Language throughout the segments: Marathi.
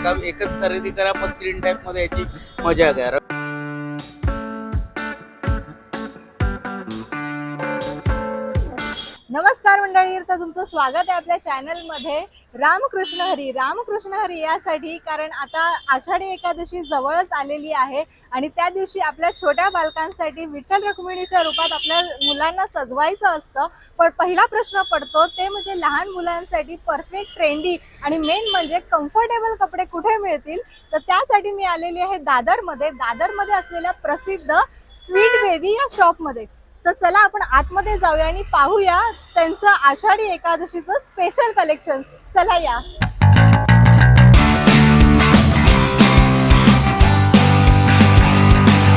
एकच खरेदी करा, पण 3 टाईप मध्ये याची मजा घ्या. नमस्कार मंडळी, तर तुमचं स्वागत आहे आपल्या चॅनलमध्ये. रामकृष्ण हरी रामकृष्ण हरी यासाठी, कारण आता आषाढी एकादशी जवळच आलेली आहे आणि त्या दिवशी आपल्या छोट्या बालकांसाठी विठ्ठल रुक्मिणीच्या रूपात आपल्या मुलांना सजवायचं असतं. पण पहिला प्रश्न पडतो ते म्हणजे लहान मुलांसाठी परफेक्ट ट्रेंडी आणि मेन म्हणजे कम्फर्टेबल कपडे कुठे मिळतील. तर त्यासाठी मी आलेली आहे दादरमध्ये असलेल्या प्रसिद्ध स्वीट बेबी या शॉपमध्ये. तर चला आपण आतमध्ये जाऊया आणि पाहूया त्यांचं आषाढी एकादशीचं स्पेशल कलेक्शन. चला या.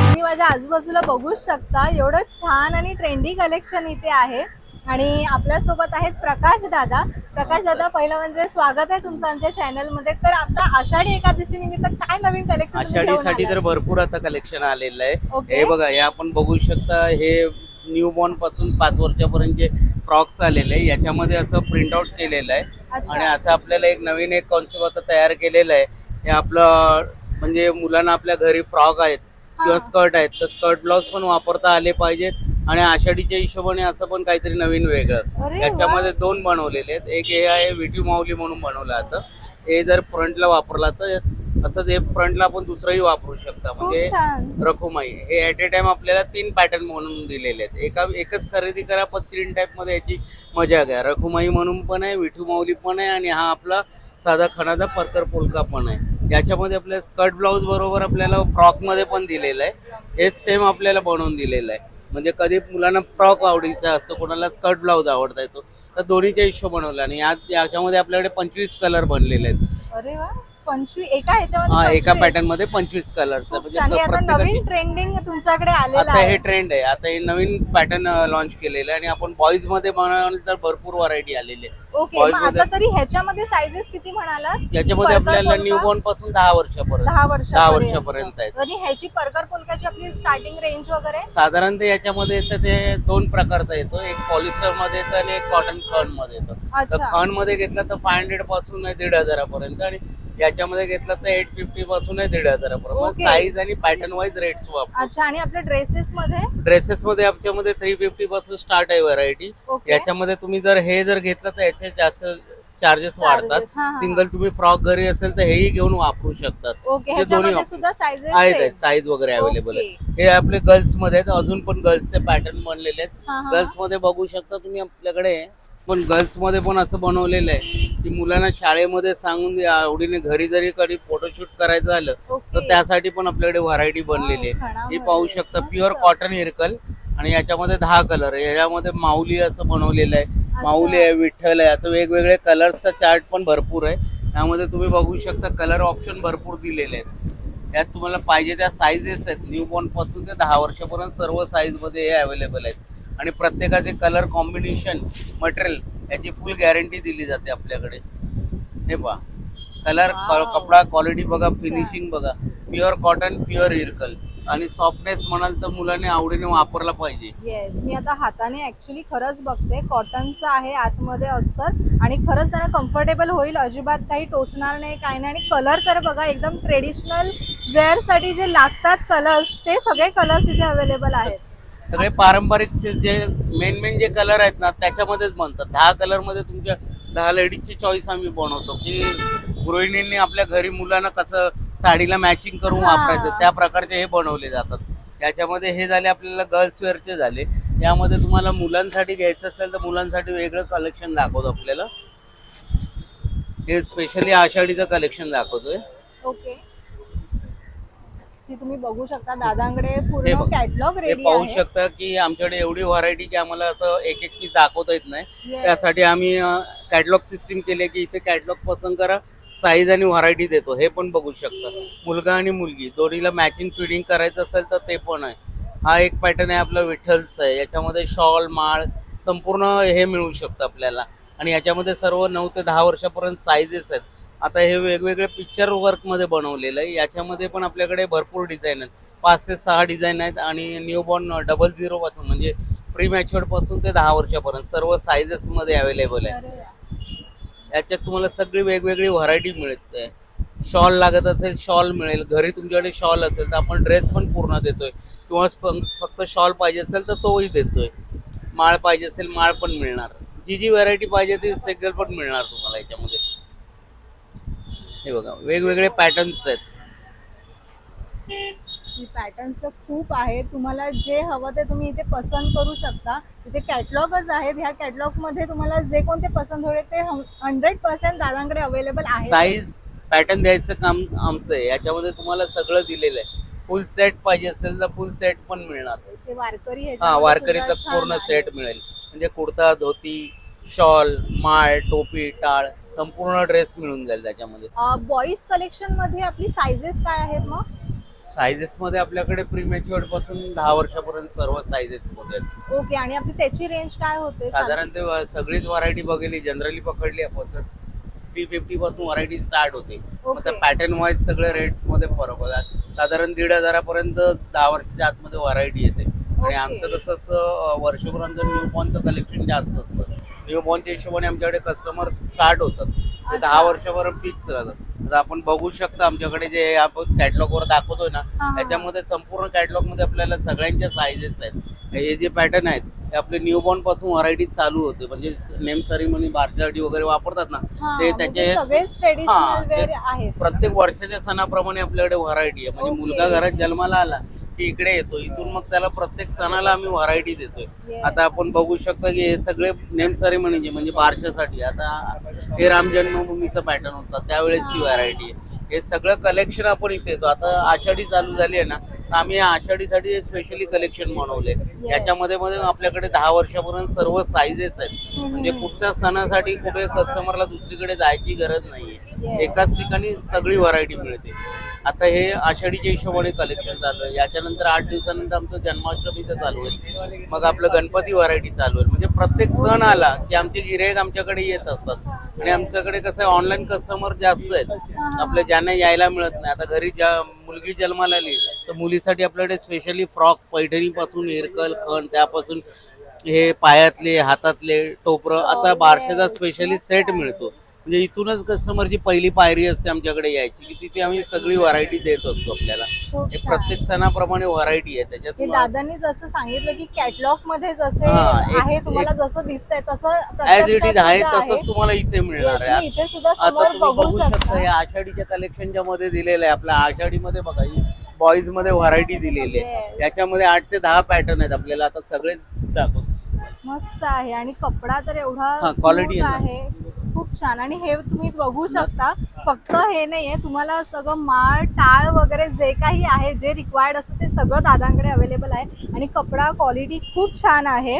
तुम्ही माझ्या आजूबाजूला बघू शकता, एवढं छान आणि ट्रेंडी कलेक्शन इथे आहे. आणि आपल्या सोबत आहेत प्रकाश दादा. पहिलं म्हणजे स्वागत आहे तुमचं आमच्या चॅनल मध्ये. तर आता आषाढी एकादशी निमित्त काय नवीन कलेक्शन आषाढीसाठी तर भरपूर आता कलेक्शन आलेलं आहे. हे बघा, हे आपण बघू शकता, हे न्यू बॉर्न पासून 5 वर्षापर्यंतचे फ्रॉक्स आलेले आहे. याच्यामध्ये असं प्रिंट आउट केलेलं आहे आणि असं आपल्याला एक नवीन कॉन्सेप्ट आता तयार केलेलं आहे. हे आपलं म्हणजे मुलांना आपल्या घरी फ्रॉक आहेत किंवा स्कर्ट आहेत, तर स्कर्ट ब्लाउज पण वापरता आले पाहिजेत. आणि आषाढीच्या हिशोबाने असं पण काहीतरी नवीन वेगळं याच्यामध्ये 2 बनवलेले आहेत. एक हे आहे विठी माऊली म्हणून बनवलं आता. हे जर फ्रंटला वापरला तर असंच हे फ्रंटला आपण दुसरंही वापरू शकता, म्हणजे रखुमाई. हे ऍट ए टाइम आपल्याला 3 पॅटर्न म्हणून दिलेले आहेत. एकच खरेदी करा, पण 3 टाईप मध्ये याची मजा घ्या. रखुमाई म्हणून पण आहे, विठू माऊली पण आहे आणि हा आपला साधा खणाचा परकर पोलका पण आहे. याच्यामध्ये आपल्याला स्कर्ट ब्लाउज बरोबर आपल्याला फ्रॉक मध्ये पण दिलेलं आहे. हे सेम आपल्याला बनवून दिलेलं आहे. म्हणजे कधी मुलांना फ्रॉक आवडीचा असतो, कोणाला स्कर्ट ब्लाउज आवडता येतो, तर दोन्हीच्या हिशोब बनवला. आणि याच्यामध्ये आपल्याकडे 25 कलर बनलेले आहेत. अरे वा, 25 एका पॅटर्न मध्ये 25 कलरचं. म्हणजे नवीन ट्रेंडिंग तुमच्याकडे आलेलं आता हे ट्रेंड आहे. आता हे नवीन पॅटर्न लॉन्च केलेलं आहे आणि आपण बॉईज मध्ये बनवलं तर भरपूर व्हरायटी आलेली आहे. ओके, आता तरी ह्याच्यामध्ये साइजेस किती म्हणाला? याच्यामध्ये आपल्याला न्यू बॉर्न पासून 10 वर्षापर्यंत आहेत. आणि ह्याची परकर पोलकाची आपली स्टार्टिंग रेंज वगैरे साधारणतः याच्यामध्ये येतं ते 2 प्रकारचा येतो. एक पॉलिस्टर मध्ये येतं आणि एक कॉटन खण मध्ये येतं. तर खण मध्ये घेतलं तर 500 पासून 1,500 पर्यंत आणि याच्यामध्ये घेतलं तर 850 पासून 1,500 पर्यंत. साईज आणि पॅटर्न वाईज रेट्स वापरतो. अच्छा, आणि आपल्या ड्रेसेस मध्ये आमच्यामध्ये 350 पासून स्टार्ट आहे व्हरायटी. याच्यामध्ये तुम्ही जर घेतलं तर याचे जास्त चार्जेस वाढतात. सिंगल तुम्ही फ्रॉक घरी असेल तर हेही घेऊन वापरू शकतात. हे दोन्ही आहेत, साईज वगैरे अवेलेबल आहे. हे आपले गर्ल्स मध्ये आहेत, अजून पण गर्ल्सचे पॅटर्न बनलेले आहेत. गर्ल्स मध्ये बघू शकता तुम्ही आपल्याकडे. पण गर्ल्स मध्ये पण असं बनवलेलं आहे की मुलांना शाळेमध्ये सांगून आवडीने घरी जरी कधी फोटोशूट करायचं झालं तर त्यासाठी पण आपल्याकडे व्हरायटी बनलेली आहे. ही पाहू शकता, प्युअर कॉटन इरकल आणि याच्यामध्ये 10 कलर आहे. याच्यामध्ये माऊली असं बनवलेलं आहे, माऊली आहे, विठ्ठल आहे, असं वेगवेगळे कलर्सचा चार्ट पण भरपूर आहे. यामध्ये तुम्ही बघू शकता कलर ऑप्शन भरपूर दिलेले आहेत. यात तुम्हाला पाहिजे त्या साईजेस आहेत. न्यू बॉर्न पासून ते 10 वर्षापर्यंत सर्व साईज मध्ये हे अवेलेबल आहेत. आणि प्रत्येकाचे कलर कॉम्बिनेशन, मटेरियल याची फुल गॅरंटी दिली जाते आपल्याकडे. हे पहा, कलर, कपडा क्वालिटी बघा, फिनिशिंग बघा. प्युअर कॉटन, प्युअर इरकल आणि सॉफ्टनेस म्हणाल तर मुलांनी आवडीने वापरला पाहिजे. येस, मी आता हाताने ऍक्च्युली खरंच बघते, कॉटनचं आहे आतमध्ये अस्तर आणि खरंच त्यांना कम्फर्टेबल होईल, अजिबात काही टोचणार नाही, काय नाही. आणि कलर तर बघा, एकदम ट्रेडिशनल वेअर साठी जे लागतात कलर्स, ते सगळे कलर्स इथे अवेलेबल आहेत. सगळे पारंपरिक जे मेन जे कलर आहेत ना त्याच्यामध्येच बनतात. 10 कलर मध्ये तुमच्या 10 लेडीजची चॉईस आम्ही बनवतो की गृहिणींनी आपल्या घरी मुलांना कसं साडीला मॅचिंग करून वापरायचं, त्या प्रकारचे हे बनवले जातात. याच्यामध्ये हे झाले आपल्याला गर्ल्स वेअरचे झाले. यामध्ये तुम्हाला मुलांसाठी घ्यायचं असेल तर मुलांसाठी वेगळं कलेक्शन दाखवतो आपल्याला. हे स्पेशली आषाढीचं कलेक्शन दाखवतोय. ओके, तुम्ही बघू शकता दादांकडे पूर्ण कॅटलॉग रेडी आहे. पाहू शकता की आमच्याकडे एवढी व्हरायटी की आम्हाला असं एक पीस दाखवता येत नाही. त्यासाठी आम्ही कॅटलॉग सिस्टीम केले की इथे कॅटलॉग पसंत करा, साईज आणि व्हरायटी देतो. हे पण बघू शकता. मुलगा आणि मुलगी दोन्हीला मॅचिंग फिटिंग करायचं असेल तर ते पण आहे. हा एक पॅटर्न आहे आपला विठ्ठलचा आहे. याच्यामध्ये शॉल, माळ संपूर्ण हे मिळू शकतं आपल्याला. आणि याच्यामध्ये सर्व 9 ते 10 वर्षापर्यंत साईजेस आहेत. आता हे वेगवेगळे पिक्चर वर्क मध्ये बनवलेलं आहे. याच्यामध्ये पण आपल्याकडे भरपूर डिझाईन आहेत. 5 ते 6 डिझाईन आहेत आणि न्यूबॉर्न 00 पासून म्हणजे प्री मॅच्युअर्ड पासून ते 10 वर्षापर्यंत सर्व साईजेस मध्ये अवेलेबल आहे. याच्यात तुम्हाला सगळी वेगवेगळी व्हरायटी मिळते. शॉल लागत असेल शॉल मिळेल, घरी तुमच्याकडे शॉल असेल तर आपण ड्रेस पण पूर्ण देतोय, किंवा फक्त शॉल पाहिजे असेल तर तोही देतोय, माळ पाहिजे असेल माळ पण मिळणार, जी जी व्हरायटी पाहिजे ती सगळं पण मिळणार तुम्हाला याच्यामध्ये. हे बघा वेगवेगळे पॅटर्न्स आहेत. पॅटर्न्स तर खूप आहेत, तुम्हाला जे हवं ते तुम्ही इथे पसंत करू शकता. इथे कॅटलॉगच आहेत, ह्या कॅटलॉग मध्ये तुम्हाला जे कोणते पसंत होईल ते 100% दादांकडे अवेलेबल आहे. साईज पॅटर्न द्यायचं काम आमचं आहे, याच्यामध्ये तुम्हाला सगळं दिलेलं आहे. फुल सेट पाहिजे असेल तर फुल सेट पण मिळणार. वारकरी हा, वारकरीचा पूर्ण सेट मिळेल, म्हणजे कुर्ता, धोती, शॉल, माळ, टोपी, टाळ, संपूर्ण ड्रेस मिळून जाईल त्याच्यामध्ये. बॉईज कलेक्शन मध्ये आपली सायझेस काय आहेत मग? सायझेस मध्ये आपल्याकडे प्रीमॅच्युअर्ड पासून 10 वर्षापर्यंत सर्व सायझेस मध्ये आहेत. ओके, आणि आपली त्याची रेंज काय होते? साधारण ते सगळीच व्हरायटी बघितली, जनरली पकडली आपण तर 350 पासून व्हरायटी स्टार्ट होते. मग त्या पॅटर्न वाईज सगळे रेट्स मध्ये फरक होतात. साधारण 1,500 पर्यंत 10 वर्षाच्या आतमध्ये व्हरायटी येते. आणि आमचं कसं असं वर्षभरांचं न्यूबॉर्नचं कलेक्शन जास्त असतं. न्यूबॉर्नच्या हिशोबाने आमच्याकडे कस्टमर स्टार्ट होतात, ते 10 वर्षापर्यंत फिक्स राहतात. आता आपण बघू शकता आमच्याकडे जे आपण कॅटलॉग वर दाखवतोय ना, त्याच्यामध्ये संपूर्ण कॅटलॉग मध्ये आपल्याला सगळ्यांच्या सायझेस आहेत. हे जे पॅटर्न आहेत ते आपले न्यूबॉर्न पासून व्हरायटी चालू होते, म्हणजे नेम सेरेमनी बारशाटी वगैरे वापरतात ना, ते त्याचे प्रत्येक वर्षाच्या सणाप्रमाणे आपल्याकडे व्हरायटी आहे. म्हणजे मुलगा घरात जन्माला आला की इकडे येतो, इथून मग त्याला प्रत्येक सणाला आम्ही व्हरायटी देतोय. आता आपण बघू शकता की हे सगळे नेम सेरेमनीचे म्हणजे बारशासाठी. आता हे राम जन्मभूमीचं पॅटर्न होता त्यावेळेसची व्हरायटी आहे. हे सगळं कलेक्शन आपण इथे येतो. आता आषाढी चालू झाली आहे ना, तर आम्ही आषाढीसाठी स्पेशली कलेक्शन बनवले. याच्यामध्ये आपल्याकडे 10 वर्षापर्यंत सर्व साईजेस आहेत. म्हणजे कुठच्या सणासाठी कुठे कस्टमरला दुसरीकडे जायची गरज नाहीये, एकाच ठिकाणी सगळी व्हरायटी मिळते. आता हे आषाढीच्या हिशोबाने कलेक्शन चालू आहे. याच्यानंतर 8 दिवसानंतर आमचं जन्माष्टमीचं चालू होईल, मग आपलं गणपती व्हरायटी चालू होईल. म्हणजे प्रत्येक सण आला की आमचे गिऱ्हाईक आमच्याकडे येत असतात. आणि आमच्याकडे कसं आहे, ऑनलाईन कस्टमर जास्त आहेत आपल्या, ज्यांना यायला मिळत नाही. आता घरी मुलगी जन्माला आली तर मुलीसाठी आपल्याकडे स्पेशली फ्रॉक, पैठणी पासून इरकल, खण, त्यापासून हे पायातले, हातातले, टोपरं, असा बारशाचा स्पेशली सेट मिळतो. म्हणजे इथूनच कस्टमरची पहिली पायरी असते आमच्याकडे यायची, की तिथे आम्ही सगळी व्हरायटी देत असतो आपल्याला. हे प्रत्येक सणाप्रमाणे व्हरायटी आहे त्याच्यात. दादांनी जसं सांगितलं की कॅटलॉग मध्ये जसे आहे तुम्हाला जसं दिसतंय तसं ऍज इट इज आहे तसंच तुम्हाला इथे मिळणार आहे. इथे सुद्धा आता समोर तुम्ही बघू शकता या आषाढीच्या कलेक्शनच्या मध्ये दिलेलं आहे. आपल्या आषाढीमध्ये बघा ही बॉईज मध्ये व्हरायटी दिलेली आहे. याच्यामध्ये 8 ते 10 पॅटर्न आहेत आपल्याला. आता सगळेच दाखवतो. मस्त आहे, आणि कपडा तर एवढा क्वालिटी आहे, खूप छान. आणि हे तुम्ही बघू शकता, फक्त हे नाहीये, तुम्हाला सगळं माळ, टाळ वगैरे जे काही आहे, जे रिक्वायर्ड असतं ते सगळं दादांकडे अवेलेबल आहे. आणि कपडा क्वालिटी खूप छान आहे,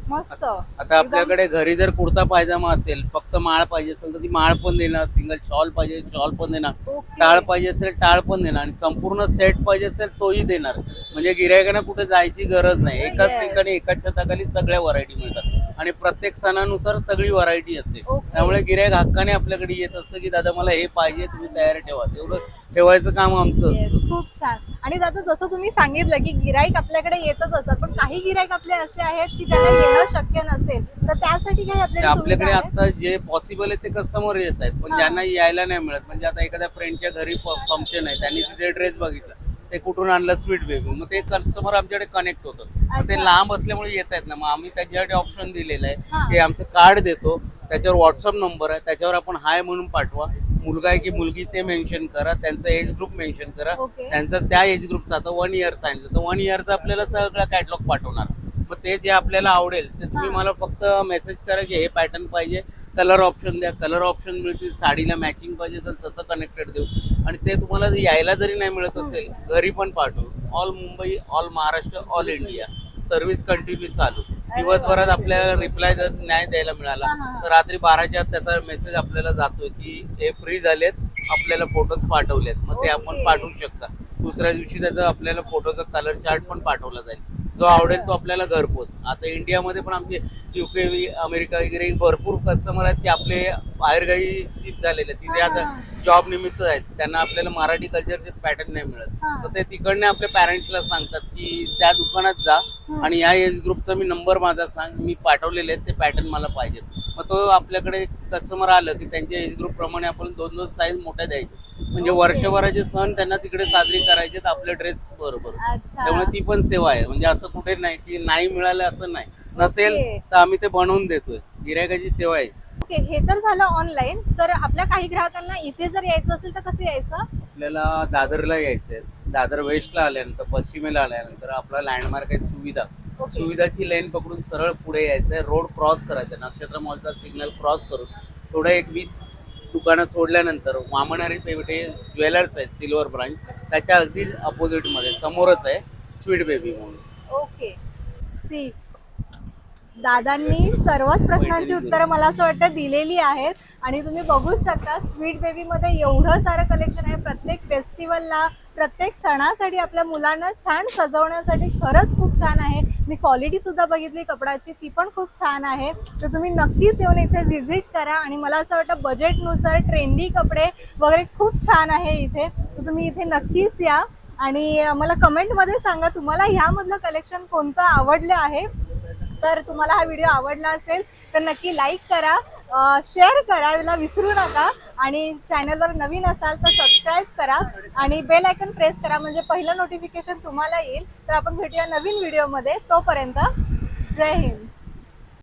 मस्त. आता आपल्याकडे घरी जर कुर्ता पायजामा असेल, फक्त माळ पाहिजे असेल तर ती माळ पण देणार, सिंगल शॉल पाहिजे शॉल पण देणार, टाळ पाहिजे असेल टाळ पण देणार, आणि संपूर्ण सेट पाहिजे असेल तोही देणार. म्हणजे गिऱ्हाईकांना कुठे जायची गरज नाही, एकाच ठिकाणी एकाच छताखाली सगळ्या व्हरायटी मिळतात. आणि प्रत्येक सणानुसार सगळी व्हरायटी असते. त्यामुळे गिऱ्हाईक हक्काने आपल्याकडे येत असतं की दादा मला हे पाहिजे, तुम्ही तयार ठेवा. तेवढं ठेवायचं काम आमचं असतं. खूप छान. आणि दादा जसं तुम्ही सांगितलं की गिराईक आपल्याकडे येतच असतात, पण काही गिराईक आपले असे आहेत की ज्यांना येणं शक्य नसेल, तर त्यासाठी काही आपल्याकडे आता जे पॉसिबल आहे ते कस्टमर येत आहेत. पण ज्यांना यायला नाही मिळत, म्हणजे आता एखाद्या फ्रेंडच्या घरी फंक्शन आहे, त्यांनी तिथे ड्रेस बघितला, ते कुठून आणलं स्वीट बेबी, मग ते कस्टमर आमच्याकडे कनेक्ट होतं. मग ते लांब असल्यामुळे येत आहेत ना, मग आम्ही त्याच्यासाठी ऑप्शन दिलेलं आहे की आमचं कार्ड देतो, त्याच्यावर व्हॉट्सअप नंबर आहे, त्याच्यावर आपण हाय म्हणून पाठवा. मुलगा आहे की मुलगी ते मेन्शन करा, त्यांचा एज ग्रुप मेन्शन करा, त्यांचा त्या एज ग्रुपचा आता 1 इयर सांगितलं तर 1 इयरचा आपल्याला सगळा कॅटलॉग पाठवणार. मग ते जे आपल्याला आवडेल ते तुम्ही मला फक्त मेसेज करा की हे पॅटर्न पाहिजे, कलर ऑप्शन द्या, कलर ऑप्शन मिळतील, साडीला मॅचिंग पाहिजे असेल तसं कनेक्टेड देऊ. आणि ते तुम्हाला यायला जरी नाही मिळत असेल घरी पण पाठवू. All Mumbai, all Maharashtra, all India service continue चालू. दिवसभरात आपल्याला रिप्लाय जर नाही द्यायला मिळाला तर रात्री 12च्या आत त्याचा मेसेज आपल्याला जातोय की हे फ्री झालेत, आपल्याला फोटोज पाठवलेत, मग ते आपण पाठवू शकता. दुसऱ्या दिवशी त्याचा आपल्याला फोटोचा कलर चार्ट पण पाठवला जाईल, जो आवडेल तो आपल्याला घरपोच. आता इंडियामध्ये पण आमचे UK, अमेरिका वगैरे भरपूर कस्टमर आहेत की आपले बाहेरगावी शिफ्ट झालेले, तिथे आता जॉब निमित्त आहेत, त्यांना आपल्याला मराठी कल्चरचे पॅटर्न नाही मिळत, तर ते तिकडने आपल्या पॅरेंट्सला सांगतात की त्या दुकानात जा आणि या एज ग्रुपचा मी नंबर माझा सांग, मी पाठवलेले आहेत ते पॅटर्न मला पाहिजेत. मग तो आपल्याकडे कस्टमर आलं की त्यांच्या एज ग्रुप प्रमाणे आपण 2-2 साईज मोठ्या द्यायचे, म्हणजे वर्षभराचे सण त्यांना तिकडे साजरी करायचे आपले ड्रेस बरोबर. अच्छा. त्यामुळे ती पण सेवा आहे. म्हणजे असं कुठे नाही की नाही मिळालं असं नाही. नसेल ओके. तर आम्ही ते बनवून देतोय. गिरायकाची सेवा आहे. ओके, हे तर झालं ऑनलाईन. तर आपल्या काही ग्राहकांना इथे जर यायचं असेल तर कसं यायचं? आपल्याला दादरला यायचंय. दादर वेस्टला आल्यानंतर पश्चिमेला आल्यानंतर आपला लँडमार्क आहे सुविधा. ओके. सुविधाची लाईन पकडून सरळ पुढे यायचंय. रोड क्रॉस करायचा. नक्षत्र मॉलचा सिग्नल क्रॉस करून थोडं एक 20 दुकानं सोडल्यानंतर वामनारी पेठे ज्वेलर्स आहे सिल्वर ब्रांच, त्याच्या अगदी अपोजिट मध्ये समोरच आहे स्वीट बेबी म्हणून. ओके. सी, दादांनी सर्वच प्रश्नांची उत्तरं मला असं वाटतं दिलेली आहेत आणि तुम्ही बघू शकता स्वीट बेबी मध्ये एवढं सारं कलेक्शन आहे. प्रत्येक फेस्टिवलला, प्रत्येक सणासाठी आपल्या मुलांना छान सजवण्यासाठी खरंच खूप छान आहे. मी क्वालिटी सुद्धा बघितली कपड्याची, ती पण खूप छान आहे. तर तुम्ही नक्कीच येऊन इथे व्हिजिट करा आणि मला असं वाटतं बजेटनुसार ट्रेंडी कपडे वगैरे खूप छान आहे इथे. तर तुम्ही इथे नक्कीच या आणि मला कमेंटमध्ये सांगा तुम्हाला ह्यामधलं कलेक्शन कोणतं आवडलं आहे. तर तुम्हाला हा व्हिडिओ आवडला असेल तर नक्की लाईक करा, शेअर करायला विसरू नका आणि चॅनलवर नवीन असाल तर सबस्क्राईब करा आणि बेल आयकन प्रेस करा म्हणजे पहिलं नोटिफिकेशन तुम्हाला येईल. तर आपण भेटूया नवीन व्हिडिओमध्ये. तोपर्यंत जय हिंद.